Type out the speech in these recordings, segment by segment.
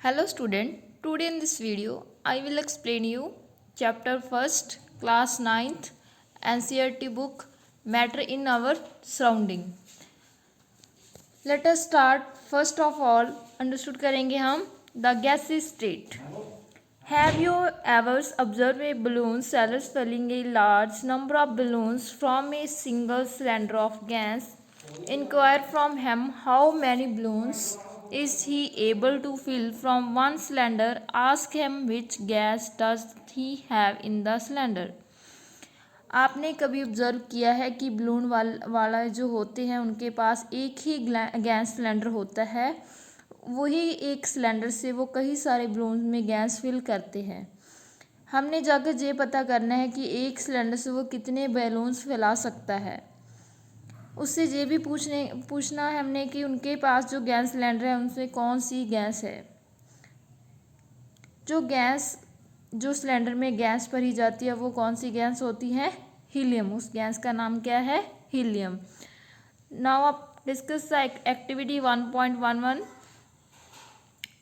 Hello student, today in this video I will explain you chapter 1st class 9th NCERT book Matter in Our Surrounding. Let us start. First of all understood करेंगे हम the gaseous state. Have you ever observed a balloon cells filling a large number of balloons from a single cylinder of gas? Inquire from him how many balloons is he able to fill from one cylinder. Ask him which gas does he have in the cylinder. आपने कभी observe किया है कि balloon वाला जो होते हैं उनके पास एक ही गैस सिलेंडर होता है, वही एक सिलेंडर से वो कई सारे बलून में गैस फिल करते हैं. हमने जाकर ये पता करना है कि एक सिलेंडर से वो कितने बैलून्स फैला सकता है. उससे ये भी पूछना है हमने कि उनके पास जो गैस सिलेंडर है उनसे कौन सी गैस है. जो सिलेंडर में गैस भरी जाती है वो कौन सी गैस होती है? हीलियम. उस गैस का नाम क्या है? हीलियम. नाउ आप discuss the activity 1.11.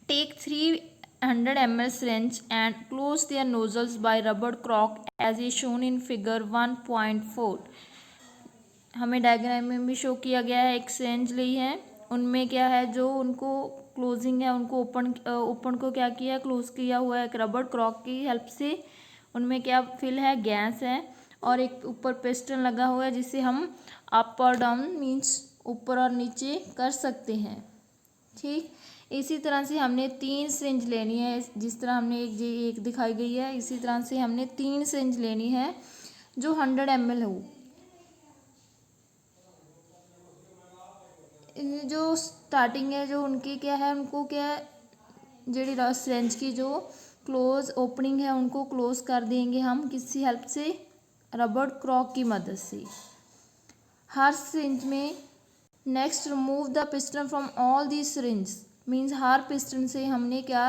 Take 300 ml syringe and close their nozzles by rubber cork as is shown in figure 1.4. हमें डायग्राम में भी शो किया गया है. एक सिरिंज ली है, उनमें क्या है जो उनको क्लोजिंग है, उनको ओपन को क्या किया, क्लोज किया हुआ है एक रबर क्रॉक की हेल्प से. उनमें क्या फिल है? गैस है. और एक ऊपर पिस्टन लगा हुआ है जिसे हम अप और डाउन मीन्स ऊपर और नीचे कर सकते हैं. ठीक इसी तरह से हमने 3 सिरिंज लेनी है. जिस तरह हमने एक दिखाई गई है, इसी तरह से हमने 3 सिरिंज लेनी है जो 100 ml हो. जो स्टार्टिंग है जो उनकी क्या है, उनको क्या जेडी सिरिंज की जो क्लोज ओपनिंग है उनको क्लोज कर देंगे हम किसी हेल्प से? रबर क्रॉक की मदद से. हर सिरिंज में next remove the piston from all the syringe means her piston से हमने क्या,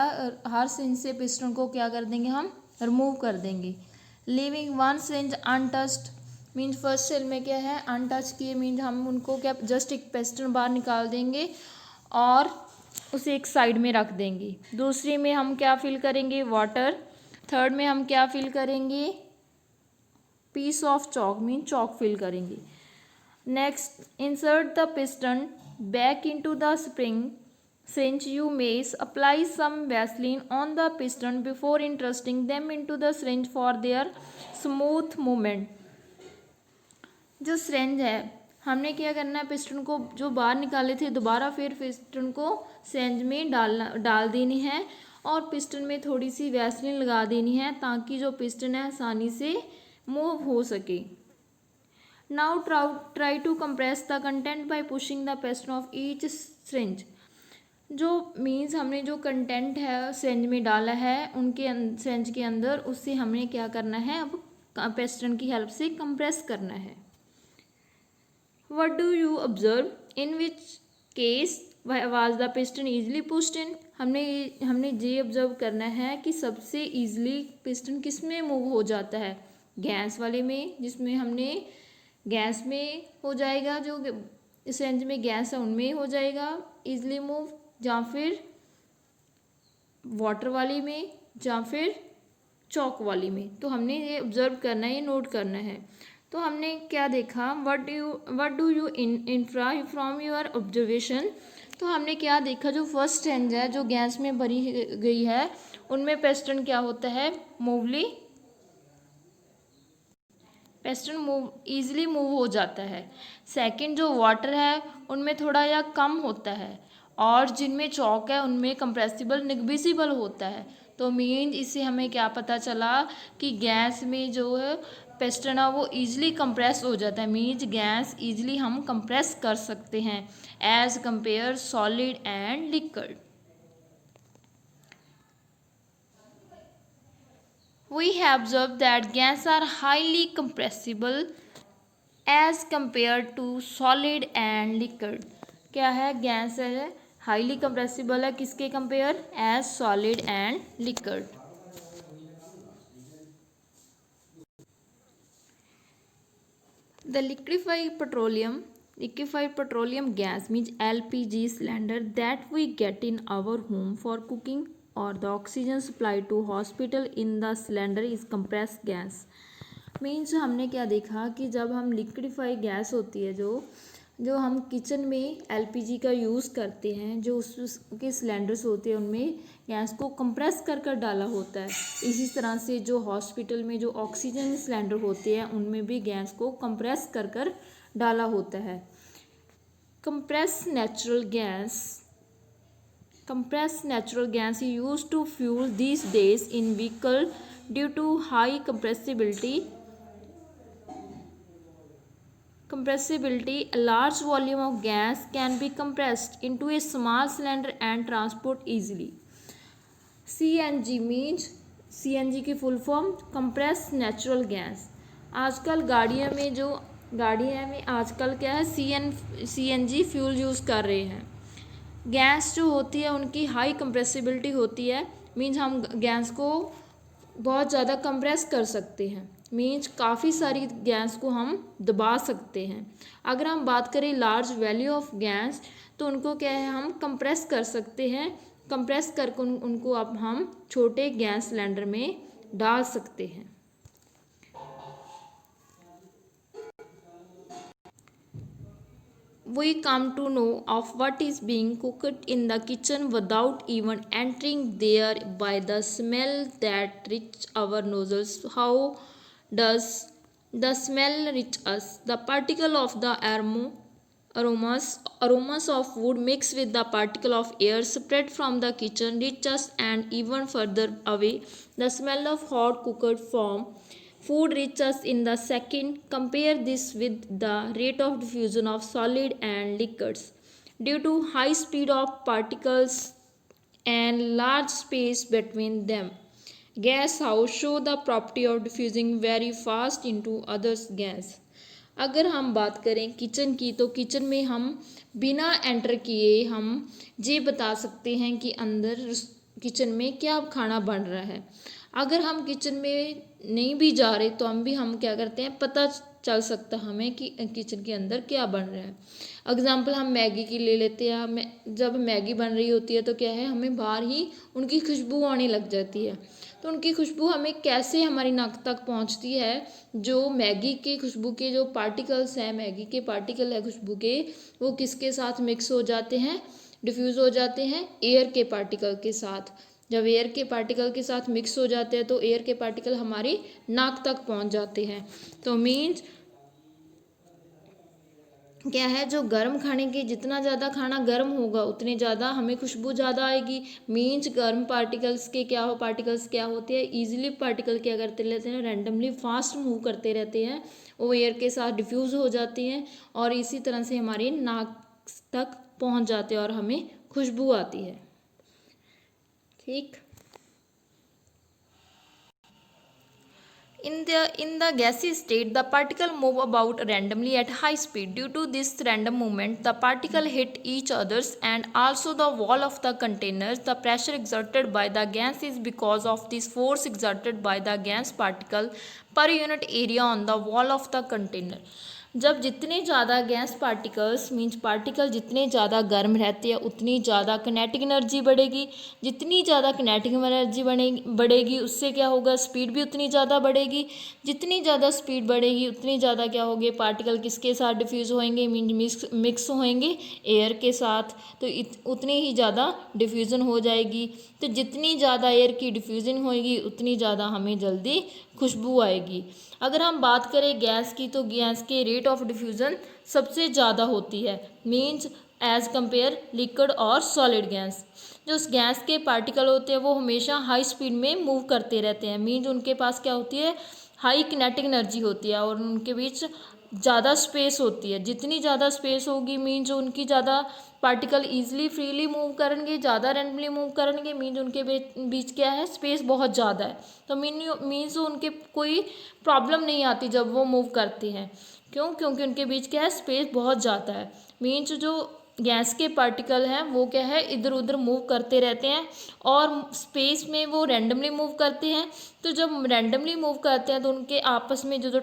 हर सिरिंज से पिस्टन को क्या कर देंगे, हम रिमूव कर देंगे. Leaving one syringe untouched means first cell में क्या है, अनटच किए मीन्स हम उनको क्या जस्ट एक पिस्टन बाहर निकाल देंगे और उसे एक साइड में रख देंगे. दूसरी में हम क्या फिल करेंगे? वाटर. थर्ड में हम क्या फिल करेंगे? Piece of chalk mean chalk fill करेंगे. Next insert the piston back into the spring syringe. You may apply some vaseline on the piston before interesting them into the syringe for their smooth movement. जो syringe है हमने क्या करना है, piston को जो बाहर निकाले थे दोबारा फिर पिस्टन को सिरिंज में डाल देनी है और पिस्टन में थोड़ी सी वैसलीन लगा देनी है ताकि जो पिस्टन है आसानी से मूव हो सके. Now try to compress the content by pushing the piston of each syringe. जो मीन्स हमने जो कंटेंट है सिरिंज में डाला है उनके सिरिंज के अंदर, उससे हमने क्या करना है, अब पिस्टन की हेल्प से कंप्रेस करना है. What do you observe? In which case was the piston easily pushed in? हमने ये ऑब्जर्व करना है कि सबसे ईजिली पिस्टन किस में मूव हो जाता है? गैस वाले में, जिसमें हमने गैस में हो जाएगा, जो सिरिंज में गैस है उनमें हो जाएगा ईजिली मूव, या फिर वाटर वाली में, या फिर चॉक वाली में. तो हमने ये ऑब्जर्व करना है, ये नोट करना है. तो हमने क्या देखा, what do you infra from your observation. तो हमने क्या देखा, जो फर्स्ट सिरिंज है जो गैस में भरी गई है उनमें पिस्टन क्या होता है, पिस्टन ईजिली मूव हो जाता है. सेकंड जो वाटर है उनमें थोड़ा या कम होता है, और जिनमें चॉक है उनमें कंप्रेसिबल निग्बिसिबल होता है. तो मीन इससे हमें क्या पता चला कि गैस में जो है पिस्टन है वो ईजिली कंप्रेस हो जाता है. मीन्स गैस ईजिली हम कंप्रेस कर सकते हैं as compare solid and liquid. We have observed that gas are highly compressible as compared to solid and liquid. क्या है, गैस है हाईली कंप्रेसिबल है किसके compare, as solid and liquid. The liquefied petroleum gas means LPG cylinder that we get in our home for cooking और the oxygen supply to hospital in the cylinder is compressed gas. Means हमने क्या देखा कि जब हम liquidify gas होती है जो हम किचन में एलपीजी का यूज़ करते हैं, जो उसके सिलेंडर्स होते हैं उनमें गैस को कंप्रेस कर कर डाला होता है। इसी तरह से जो हॉस्पिटल में जो ऑक्सीजन सिलेंडर होते हैं उनमें भी गैस को कंप्रेस कर कर डाला होता है। compressed natural gas is used to fuel these days in vehicle due to high compressibility. A large volume of gas can be compressed into a small cylinder and transport easily. CNG means CNG की full form compressed natural gas। आजकल गाड़ियों में आजकल क्या है CNG fuel use कर रहे हैं। गैस जो होती है उनकी हाई कंप्रेसिबिलिटी होती है, मीन्स हम गैस को बहुत ज़्यादा कंप्रेस कर सकते हैं, मीन्स काफ़ी सारी गैस को हम दबा सकते हैं। अगर हम बात करें लार्ज वैल्यू ऑफ गैस तो उनको क्या है हम कंप्रेस कर सकते हैं, कंप्रेस करके उनको अब हम छोटे गैस सिलेंडर में डाल सकते हैं। We come to know of what is being cooked in the kitchen without even entering there by the smell that reaches our nostrils. How does the smell reach us? The particle of the aromas of wood mixed with the particle of air spread from the kitchen reach us, and even further away the smell of hot cooked food reaches in the second. Compare this with the rate of diffusion of solid and liquids. Due to high speed of particles and large space between them, gas house show the property of diffusing very fast into others gas. अगर हम बात करें kitchen की तो kitchen में हम बिना enter किए हम ये बता सकते हैं कि अंदर किचन में क्या खाना बन रहा है। अगर हम किचन में नहीं भी जा रहे तो हम क्या करते हैं, पता चल सकता हमें कि किचन के अंदर क्या बन रहा है। एग्जाम्पल हम मैगी की ले लेते हैं। जब मैगी बन रही होती है तो क्या है, हमें बाहर ही उनकी खुशबू आने लग जाती है। तो उनकी खुशबू हमें कैसे हमारी नाक तक पहुंचती है, जो मैगी के खुशबू के जो पार्टिकल्स हैं, मैगी के पार्टिकल है खुशबू के, वो किसके साथ मिक्स हो जाते हैं, डिफ्यूज़ हो जाते हैं एयर के पार्टिकल के साथ। जब एयर के पार्टिकल के साथ मिक्स हो जाते हैं तो एयर के पार्टिकल हमारी नाक तक पहुंच जाते हैं। तो मीन्स क्या है, जो गर्म खाने के जितना ज़्यादा खाना गर्म होगा उतने ज़्यादा हमें खुशबू ज़्यादा आएगी। मीन्स गर्म पार्टिकल्स क्या होते हैं, ईजिली पार्टिकल क्या करते रहते हैं, रैंडमली फास्ट मूव करते रहते हैं, वो एयर के साथ डिफ्यूज़ हो जाती हैं और इसी तरह से हमारी नाक तक पहुंच जाते हैं और हमें खुशबू आती है। ठीक। In the gaseous state, the particle move about randomly at high speed. Due to this random movement, the particle hit each others and also the wall of the containers. The pressure exerted by the gas is because of this force exerted by the gas particle per unit area on the wall of the container. जब जितने ज़्यादा gas particles means particle जितने ज़्यादा गर्म रहते हैं उतनी ज़्यादा किनेटिक एनर्जी बढ़ेगी। जितनी ज़्यादा किनेटिक एनर्जी बढ़ेगी उससे क्या होगा, स्पीड भी उतनी ज़्यादा बढ़ेगी। जितनी ज़्यादा स्पीड बढ़ेगी उतनी ज़्यादा क्या होगी, पार्टिकल किसके साथ डिफ्यूज़ होंगे, मीन्स मिक्स होंगे एयर के साथ, तो उतनी ही ज़्यादा डिफ्यूज़न हो जाएगी। तो जितनी ज़्यादा एयर की डिफ्यूज़न होगी उतनी ज़्यादा हमें जल्दी खुशबू आएगी। अगर हम बात करें गैस की तो गैस के रेट ऑफ डिफ्यूज़न सबसे ज़्यादा होती है, मीन्स एज़ कंपेयर लिक्विड और सॉलिड गैस। जो गैस के पार्टिकल होते हैं वो हमेशा हाई स्पीड में मूव करते रहते हैं, मीन्स उनके पास क्या होती है, हाई किनेटिक एनर्जी होती है और उनके बीच ज़्यादा स्पेस होती है। जितनी ज़्यादा स्पेस होगी मीन्स उनकी ज़्यादा पार्टिकल ईजिली फ्रीली मूव करेंगे, ज़्यादा रैंडमली मूव करेंगे, मीन्स उनके बीच क्या है, स्पेस बहुत ज़्यादा है। तो मीन्स उनके कोई प्रॉब्लम नहीं आती जब वो मूव करते हैं। क्योंकि उनके बीच क्या है, स्पेस बहुत ज़्यादा है। मीन्स जो गैस के पार्टिकल हैं वो क्या है, इधर उधर मूव करते रहते हैं और स्पेस में वो रैंडमली मूव करते हैं। तो जब रैंडमली मूव करते हैं तो उनके आपस में जो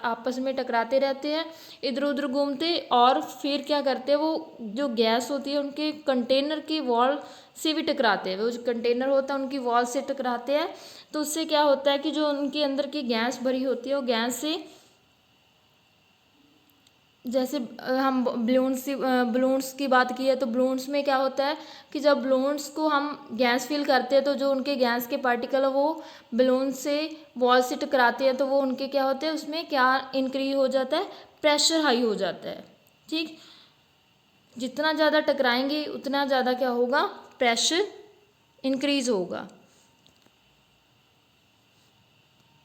आपस में टकराते रहते हैं, इधर उधर घूमते, और फिर क्या करते हैं, वो जो गैस होती है उनके कंटेनर की वॉल से भी टकराते हैं, वो जो कंटेनर होता है उनकी वॉल से टकराते हैं, तो उससे क्या होता है कि जो उनके अंदर की गैस भरी होती है वो गैस से, जैसे हम बलून्स की बात की है तो बलून्स में क्या होता है कि जब बलून्स को हम गैस फिल करते हैं तो जो उनके गैस के पार्टिकल है वो बलून से वॉल से टकराते हैं, तो वो उनके क्या होते हैं, उसमें क्या इंक्रीज हो जाता है, प्रेशर हाई हो जाता है। ठीक, जितना ज़्यादा टकराएंगे उतना ज़्यादा क्या होगा, प्रेशर इंक्रीज होगा।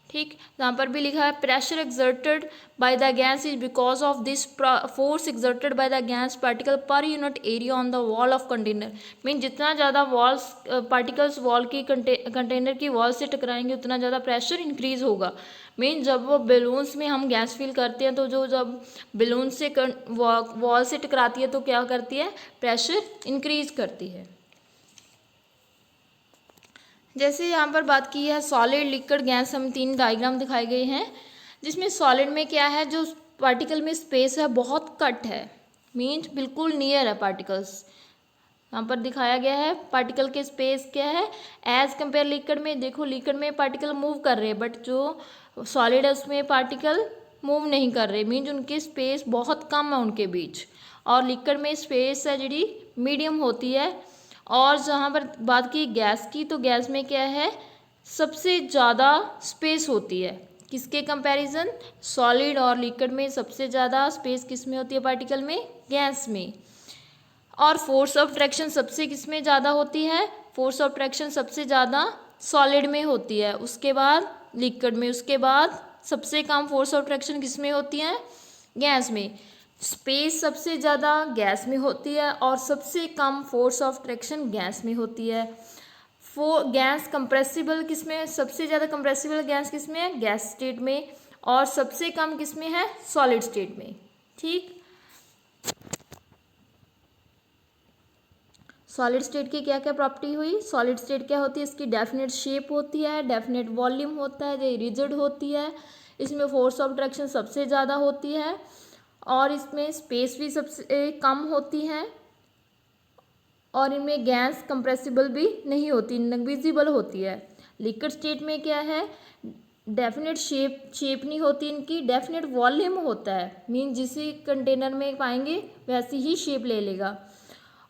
ठीक, यहाँ पर भी लिखा है pressure exerted by the gas is because of this force exerted by the gas particle per unit area on the wall of container. Mean जितना ज़्यादा वॉल्स पार्टिकल्स वॉल की कंटेनर की वॉल से टकराएंगे उतना ज़्यादा प्रेशर इंक्रीज होगा। Mean जब वो बेलून्स में हम गैस फिल करते हैं तो जो जब बेलून से वॉल से टकराती है तो क्या करती है, प्रेशर इंक्रीज करती है। जैसे यहाँ पर बात की है सॉलिड, लिक्विड, गैस, हम 3 डायग्राम दिखाए गए हैं, जिसमें सॉलिड में क्या है, जो पार्टिकल में स्पेस है बहुत कट है, मीन्स बिल्कुल नियर है पार्टिकल्स। यहाँ पर दिखाया गया है पार्टिकल के स्पेस क्या है एज कंपेयर लिक्विड में। देखो लिक्विड में पार्टिकल मूव कर रहे हैं बट जो सॉलिड है उसमें पार्टिकल मूव नहीं कर रहे, मीन्स उनकी स्पेस बहुत कम है उनके बीच। और लिक्विड में स्पेस है जी मीडियम होती है। और जहाँ पर बात की गैस की तो गैस में क्या है, सबसे ज़्यादा स्पेस होती है। किसके कंपैरिजन, सॉलिड और लिक्विड में सबसे ज़्यादा स्पेस किस में होती है, पार्टिकल में, गैस में। और फोर्स ऑफ ट्रैक्शन सबसे किस में ज़्यादा होती है, फोर्स ऑफ ट्रैक्शन सबसे ज़्यादा सॉलिड में होती है, उसके बाद लिक्विड में, उसके बाद सबसे कम फोर्स ऑफ ट्रैक्शन किस में होती है, गैस में। स्पेस सबसे ज़्यादा गैस में होती है और सबसे कम फोर्स ऑफ ट्रैक्शन गैस में होती है। गैस कंप्रेसिबल किस में, सबसे ज़्यादा कंप्रेसिबल गैस किस में है, गैस स्टेट में, और सबसे कम किस में है, सॉलिड स्टेट में। ठीक, सॉलिड स्टेट की क्या क्या प्रॉपर्टी हुई, सॉलिड स्टेट क्या होती है, इसकी डेफिनेट शेप होती है, डेफिनेट वॉल्यूम होता है, ये रिजिड होती है, इसमें फोर्स ऑफ ट्रैक्शन सबसे ज़्यादा होती है और इसमें स्पेस भी सबसे कम होती है और इनमें गैस कंप्रेसिबल भी नहीं होती, इनविजिबल होती है। लिक्विड स्टेट में क्या है, डेफिनेट शेप नहीं होती इनकी, डेफिनेट वॉल्यूम होता है, मीन जिसे कंटेनर में पाएंगे वैसी ही शेप ले लेगा।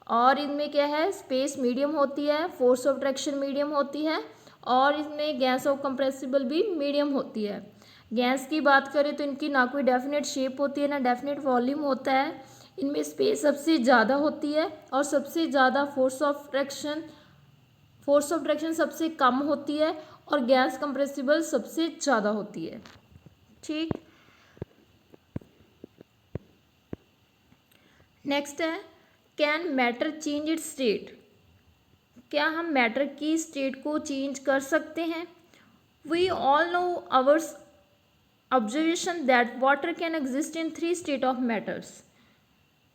और इनमें क्या है, स्पेस मीडियम होती है, फोर्स ऑफ ट्रैक्शन मीडियम होती है और इसमें गैस ऑफ कंप्रेसिबल भी मीडियम होती है। गैस की बात करें तो इनकी ना कोई डेफिनेट शेप होती है ना डेफिनेट वॉल्यूम होता है, इनमें स्पेस सबसे ज़्यादा होती है और सबसे ज़्यादा फोर्स ऑफ ट्रैक्शन सबसे कम होती है और गैस कंप्रेसिबल सबसे ज़्यादा होती है। ठीक, नेक्स्ट है can matter change it's state, क्या हम मैटर की स्टेट को चेंज कर सकते हैं। We all know ours observation that water can exist in 3 state of matters.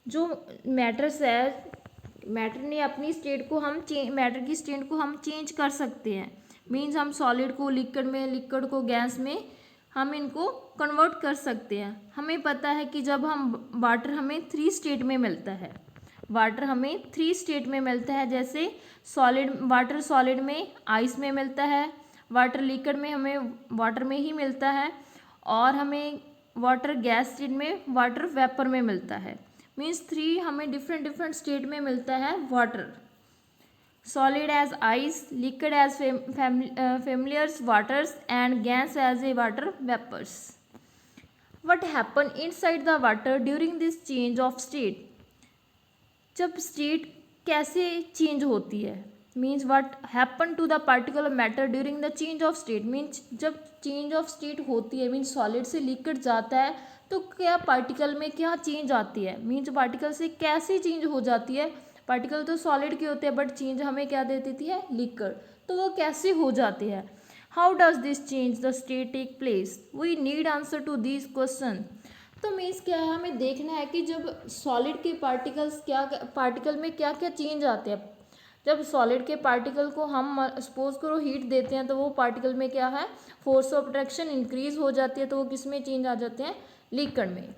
जो मैटर्स है, मैटर ने अपनी स्टेट को हम मैटर की स्टेट को हम चेंज कर सकते हैं, मीन्स हम सॉलिड को लिक्विड में, लिक्विड को गैस में हम इनको कन्वर्ट कर सकते हैं। हमें पता है कि जब हम वाटर हमें 3 स्टेट में मिलता है, वाटर हमें 3 स्टेट में मिलता है, जैसे वाटर सॉलिड में आइस में मिलता है, वाटर लिक्विड में हमें वाटर में ही मिलता है और हमें वाटर गैस स्टेट में वाटर वेपर में मिलता है। मीन्स 3 हमें डिफरेंट स्टेट में मिलता है water, solid as ice, liquid as familiars waters and gas as a water vapours. What happen inside the water during this change of state, जब state कैसे चेंज होती है, means what happen to the particular matter during the change of state, means जब change of state होती है, means solid से liquid जाता है तो क्या पार्टिकल में क्या चेंज आती है, मीन्स पार्टिकल से कैसे चेंज हो जाती है। पार्टिकल तो सॉलिड के होते हैं बट चेंज हमें क्या दे देती है, लिक्विड, तो वो कैसे हो जाती है। How does this change the state take place, we need answer to this question. तो मीन्स क्या है, हमें देखना है कि जब सॉलिड के पार्टिकल में क्या क्या चेंज आते हैं। जब सॉलिड के पार्टिकल को हम सपोज करो हीट देते हैं तो वो पार्टिकल में क्या है, फोर्स ऑफ अट्रैक्शन इंक्रीज हो जाती है, तो वो किस में चेंज आ जाते हैं, लिक्विड में।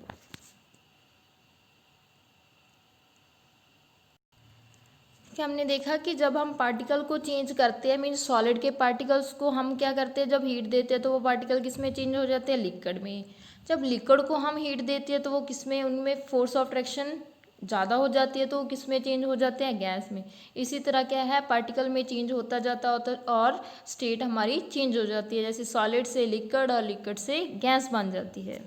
कि हमने देखा कि जब हम पार्टिकल को चेंज करते हैं, मीन्स सॉलिड के पार्टिकल्स को हम क्या करते हैं, जब हीट देते हैं तो वो पार्टिकल किस में चेंज हो जाते हैं, लिक्विड में। जब लिक्विड को हम हीट देते हैं तो वो किस में, उनमें फोर्स ऑफ अट्रैक्शन ज़्यादा हो जाती है, तो वो किस में चेंज हो जाते हैं, गैस में। इसी तरह क्या है, पार्टिकल में चेंज होता जाता होता और स्टेट हमारी चेंज हो जाती है, जैसे सॉलिड से लिक्विड और लिक्विड से गैस बन जाती है।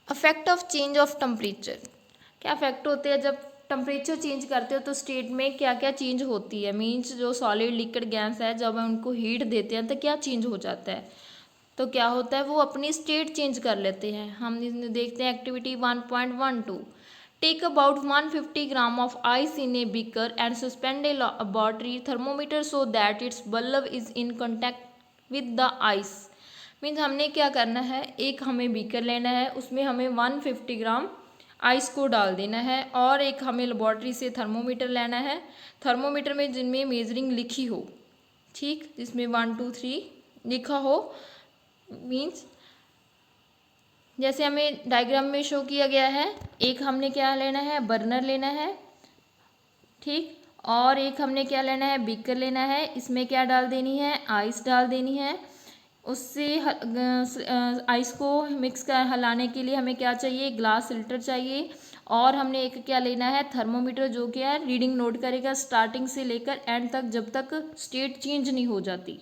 Affect of change of temperature, क्या अफेक्ट होते हैं जब टेम्परेचर चेंज करते हो तो स्टेट में क्या क्या चेंज होती है, मीन्स जो सॉलिड लिक्विड गैस है जब हम उनको हीट देते हैं तो क्या चेंज हो जाता है, तो क्या होता है, वो अपनी स्टेट चेंज कर लेते हैं। हम देखते हैं activity 1.12, take about 150 gram of ice in a beaker and suspend a laboratory thermometer so that its bulb is in contact with the ice. Means हमने क्या करना है, एक हमें बीकर लेना है, उसमें हमें 150 ग्राम आइस को डाल देना है, और एक हमें लेबॉर्ट्री से थर्मोमीटर लेना है, थर्मोमीटर में जिनमें मेजरिंग लिखी हो, ठीक, जिसमें 1 2 3 लिखा हो, मीन्स जैसे हमें डायग्राम में शो किया गया है, एक हमने क्या लेना है, बर्नर लेना है, ठीक, और एक हमने क्या लेना है, बीकर लेना है, इसमें क्या डाल देनी है, आइस डाल देनी है, उससे आइस को मिक्स कर हिलाने के लिए हमें क्या चाहिए, ग्लास फिल्टर चाहिए, और हमने एक क्या लेना है, थर्मोमीटर, जो क्या है रीडिंग नोट करेगा स्टार्टिंग से लेकर एंड तक, जब तक स्टेट चेंज नहीं हो जाती।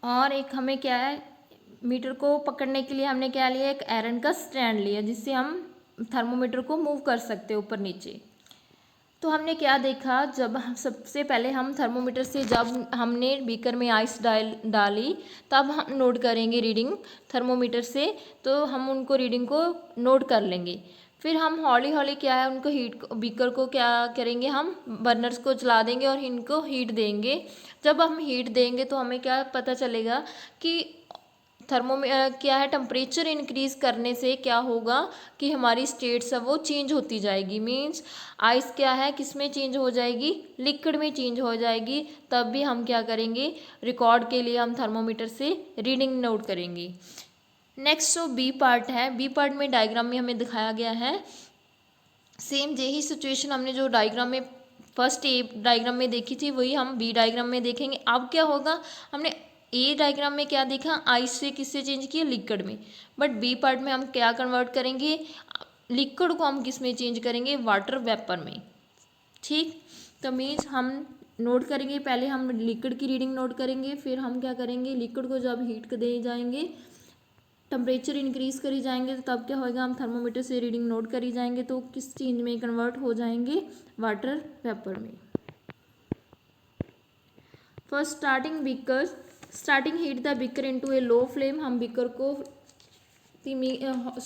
और एक हमें क्या है, मीटर को पकड़ने के लिए हमने क्या लिया, एक आयरन का स्टैंड लिया, जिससे हम थर्मोमीटर को मूव कर सकते हैं ऊपर नीचे। तो हमने क्या देखा, जब सबसे पहले हम थर्मोमीटर से जब हमने बीकर में आइस डाली तब हम नोट करेंगे रीडिंग थर्मोमीटर से, तो हम उनको रीडिंग को नोट कर लेंगे। फिर हम हौली हौली क्या है, उनको बीकर को क्या करेंगे, हम बर्नर्स को जला देंगे और इनको हीट देंगे। जब हम हीट देंगे तो हमें क्या पता चलेगा कि क्या है, टेम्परेचर इंक्रीज करने से क्या होगा कि हमारी स्टेट्स है वो चेंज होती जाएगी। मींस आइस क्या है, किस में चेंज हो जाएगी, लिक्विड में चेंज हो जाएगी। तब भी हम क्या करेंगे, रिकॉर्ड के लिए हम थर्मोमीटर से रीडिंग नोट करेंगे। नेक्स्ट जो बी पार्ट है, बी पार्ट में डायग्राम में हमें दिखाया गया है सेम यही सिचुएशन हमने जो डायग्राम में फर्स्ट ए डायग्राम में देखी थी वही हम बी डायग्राम में देखेंगे। अब क्या होगा, हमने ए डायग्राम में क्या देखा, आइस से किससे चेंज किया, लिक्विड में, बट बी पार्ट में हम क्या कन्वर्ट करेंगे, लिक्विड को हम किस में चेंज करेंगे, वाटर वेपर में, ठीक। तो मीन्स हम नोट करेंगे, पहले हम लिक्विड की रीडिंग नोट करेंगे, फिर हम क्या करेंगे, लिक्विड को जब हीट दे जाएंगे, टेम्परेचर इंक्रीज करी जाएंगे, तो तब क्या होगा, हम थर्मोमीटर से रीडिंग नोट करी जाएंगे, तो किस चीज़ में कन्वर्ट हो जाएंगे, वाटर वेपर में। First starting heat the beaker into A low flame, हम बीकर को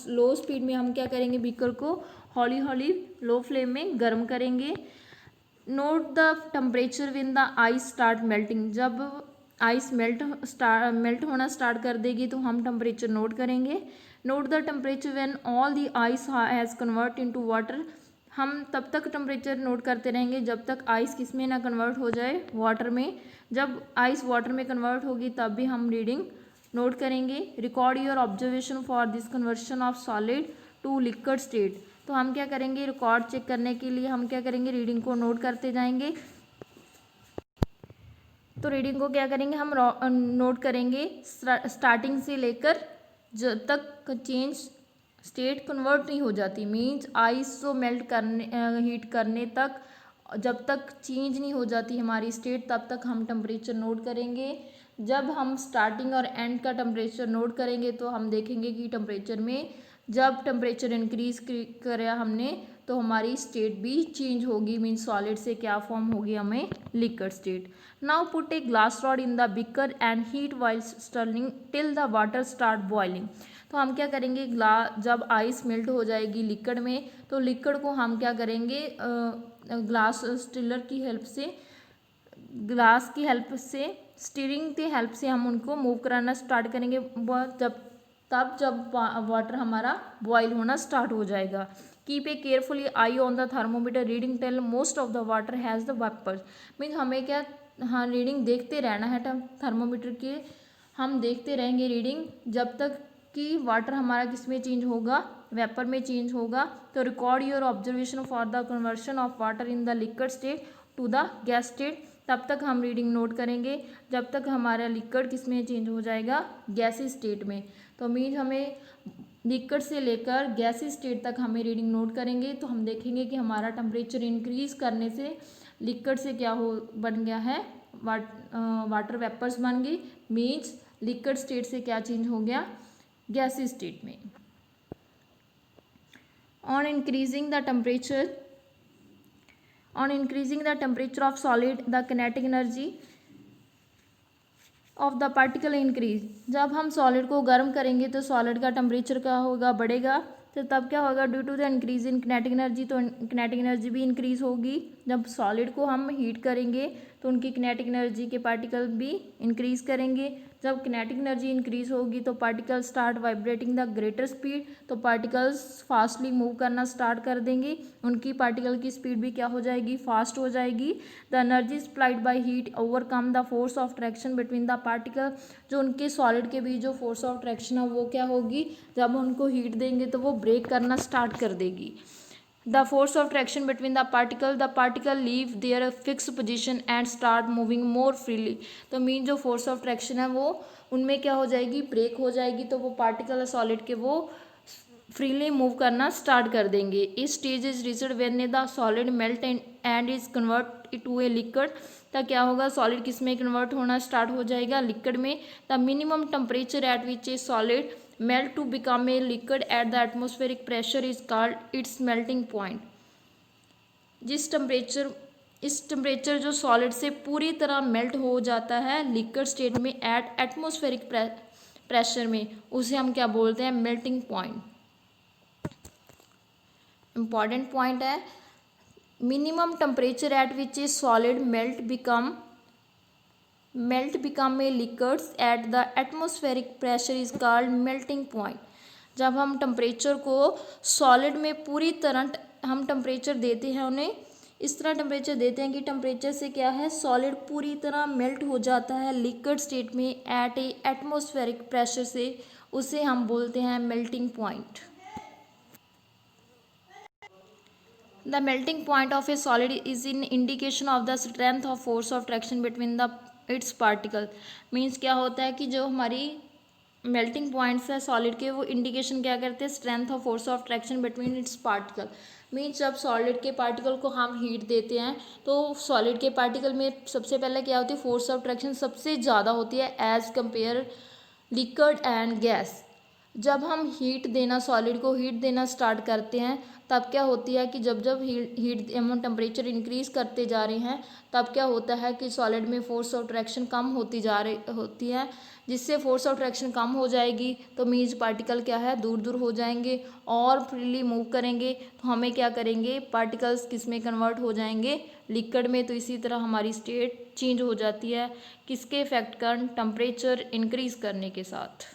लो स्पीड में हम क्या करेंगे, बीकर को हौली हौली लो फ्लेम में गर्म करेंगे। Note the temperature when the ice start melting, जब आइस मेल्ट होना स्टार्ट कर देगी तो हम टेम्परेचर नोट करेंगे। Note the temperature when all the ice has convert into water, हम तब तक टेम्परेचर नोट करते रहेंगे जब तक आइस किस में ना कन्वर्ट हो जाए, वाटर में। जब आइस वाटर में कन्वर्ट होगी तब भी हम रीडिंग नोट करेंगे। Record your observation for this conversion of solid to liquid state, तो हम क्या करेंगे, रिकॉर्ड चेक करने के लिए हम क्या करेंगे, रीडिंग को नोट करते जाएंगे। तो रीडिंग को क्या करेंगे, हम नोट करेंगे स्टार्टिंग से लेकर जब तक चेंज स्टेट कन्वर्ट नहीं हो जाती, मीन्स आइस को मेल्ट करने हीट करने तक, जब तक चेंज नहीं हो जाती हमारी स्टेट तब तक हम टेम्परेचर नोट करेंगे। जब हम स्टार्टिंग और एंड का टेम्परेचर नोट करेंगे तो हम देखेंगे कि टेम्परेचर में जब टेम्परेचर इंक्रीज करा हमने तो हमारी स्टेट भी चेंज होगी, मीन्स सॉलिड से क्या फॉर्म होगी, हमें liquid state. Now put a glass rod in the beaker and heat while sterling till the water start boiling, तो हम क्या करेंगे, जब आइस मेल्ट हो जाएगी लिक्विड में तो लिक्विड को हम क्या करेंगे, ग्लास स्टिलर की हेल्प से, ग्लास की हेल्प से, स्टीयरिंग की हेल्प से हम उनको मूव कराना स्टार्ट करेंगे, जब वाटर हमारा बॉयल होना स्टार्ट हो जाएगा। Keep a carefully eye on the thermometer reading till most of the water has the vapours, means हमें क्या हाँ रीडिंग देखते रहना है थर्मोमीटर के, हम देखते रहेंगे रीडिंग जब तक कि वाटर हमारा किस में चेंज होगा, वेपर में चेंज होगा। तो record your observation for the conversion of water in the liquid state to the gas state. तब तक हम रीडिंग नोट करेंगे जब तक हमारा लिक्विड किस में चेंज हो जाएगा, गैसी स्टेट में। तो मीन्स हमें लिक्विड से लेकर गैसी स्टेट तक हमें रीडिंग नोट करेंगे। तो हम देखेंगे कि हमारा टेम्परेचर इंक्रीज करने से लिक्विड से क्या हो बन गया है, वाटर वेपर्स बन गई। मीन्स लिक्विड स्टेट से क्या चेंज हो गया, गैसी स्टेट में। On increasing the temperature of solid the kinetic energy of the particle increase. जब हम सॉलिड को गर्म करेंगे तो सॉलिड का टेम्परेचर क्या होगा, बढ़ेगा। तो तब क्या होगा, due to the increase in kinetic energy, तो किनेटिक एनर्जी भी इंक्रीज होगी। जब सॉलिड को हम हीट करेंगे तो उनकी किनेटिक एनर्जी के पार्टिकल भी इंक्रीज करेंगे। जब किनेटिक एनर्जी इंक्रीज होगी तो particle start vibrating the greater speed, तो पार्टिकल्स फास्टली मूव करना स्टार्ट कर देंगे, उनकी पार्टिकल की स्पीड भी क्या हो जाएगी, फास्ट हो जाएगी। The energy supplied by heat overcome the force of attraction between the particle. जो उनके सॉलिड के बीच जो फोर्स ऑफ अट्रैक्शन है वो क्या होगी, जब उनको हीट देंगे तो वो ब्रेक करना स्टार्ट कर देगी। The force of attraction between the particle leave their fixed position and start moving more freely। तो मीन जो फोर्स ऑफ अट्रैक्शन है वो उनमें क्या हो जाएगी, ब्रेक हो जाएगी। तो वो पार्टिकल सॉलिड के वो फ्रीली मूव करना स्टार्ट कर देंगे। इस stage is reached when the solid melt and is convert to a liquid. तब क्या होगा, सॉलिड किस में कन्वर्ट होना स्टार्ट हो जाएगा, लिक्विड में। The minimum temperature at which A solid melt to become a liquid at the atmospheric pressure is called its melting point। इस टेम्परेचर जो सॉलिड से पूरी तरह मेल्ट हो जाता है लिक्विड स्टेट में एट एटमॉस्फेरिक प्रेशर में, उसे हम क्या बोलते हैं, मेल्टिंग पॉइंट। इंपॉर्टेंट पॉइंट है, minimum temperature at which A solid melt become a liquids at the atmospheric pressure is called melting point। जब हम टेम्परेचर को सॉलिड में पूरी तरह हम टेम्परेचर देते हैं, उन्हें इस तरह टेम्परेचर देते हैं कि टेम्परेचर से क्या है, सॉलिड पूरी तरह मेल्ट हो जाता है लिक्विड स्टेट में एट ए एटमॉस्फेरिक प्रेशर से, उसे हम बोलते हैं melting point. The melting point of A solid is in indication of the strength of force of attraction between the it's particle. Means क्या होता है कि जो हमारी मेल्टिंग पॉइंट्स है सॉलिड के, वो इंडिकेशन क्या करते हैं, strength of force of attraction between its particle. Means जब सॉलिड के पार्टिकल को हम हीट देते हैं तो सॉलिड के पार्टिकल में सबसे पहले क्या होती है, फोर्स ऑफ अट्रैक्शन सबसे ज़्यादा होती है as compare liquid and gas. जब हम हीट देना, सॉलिड को हीट देना स्टार्ट करते हैं, तब क्या होती है कि जब जब हीट हम टेम्परेचर इंक्रीज करते जा रहे हैं, तब क्या होता है कि सॉलिड में फोर्स ऑफ अट्रैक्शन कम होती होती है। जिससे फोर्स ऑफ अट्रैक्शन कम हो जाएगी तो मीन्स पार्टिकल क्या है, दूर दूर हो जाएंगे और फ्रीली मूव करेंगे। तो हमें क्या करेंगे, पार्टिकल्स किस में कन्वर्ट हो जाएंगे, लिक्विड में। तो इसी तरह हमारी स्टेट चेंज हो जाती है, किसके इफेक्ट कारण, टेम्परेचर इंक्रीज करने के साथ।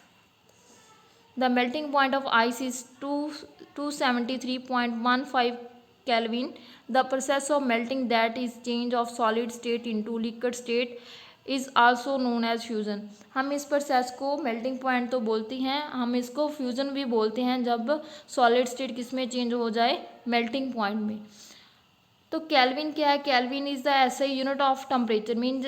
The melting point of ice is 273.15 Kelvin। The process of melting, that is change of solid state into liquid state, is also known as fusion। हम इस प्रोसेस को मेल्टिंग पॉइंट तो बोलते हैं, हम इसको फ्यूजन भी बोलते हैं जब सॉलिड स्टेट किस में चेंज हो जाए, मेल्टिंग पॉइंट में। तो केल्विन क्या है, kelvin is the SI unit of temperature. Means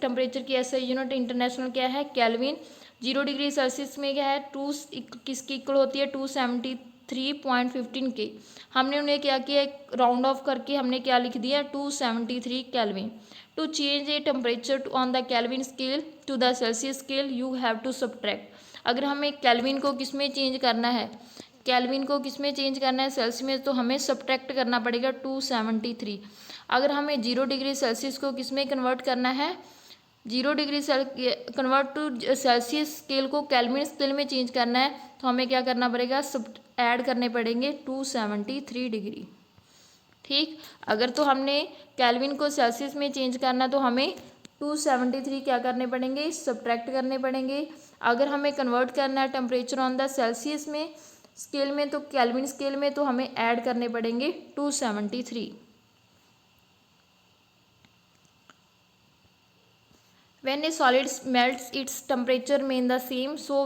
temperature की एसआई यूनिट इंटरनेशनल क्या है, केल्विन। 0 डिग्री सेल्सियस में क्या है, किसकी इक्वल होती है, 273.15 के। हमने उन्हें क्या किया, राउंड ऑफ करके हमने क्या लिख दिया, 273 kelvin. To change a temperature on the Kelvin scale to the Celsius scale you have to subtract. अगर हमें केल्विन को किस में चेंज करना है, केल्विन को किस में चेंज करना है, सेल्सियस में, तो हमें सब्ट्रैक्ट करना पड़ेगा 273। अगर हमें 0 डिग्री सेल्सियस को किस में कन्वर्ट करना है, 0 degree convert to Celsius scale को केल्विन स्केल में चेंज करना है, तो हमें क्या करना पड़ेगा, सब ऐड करने पड़ेंगे 273 डिग्री। ठीक, अगर तो हमने केल्विन को सेल्सियस में चेंज करना तो हमें 273 क्या करने पड़ेंगे, सब्ट्रैक्ट करने पड़ेंगे। अगर हमें कन्वर्ट करना है टेम्परेचर ऑन द सेल्सियस में स्केल में, तो केल्विन स्केल में, तो हमें ऐड करने पड़ेंगे 273। When a solid melts, its temperature remain the same, so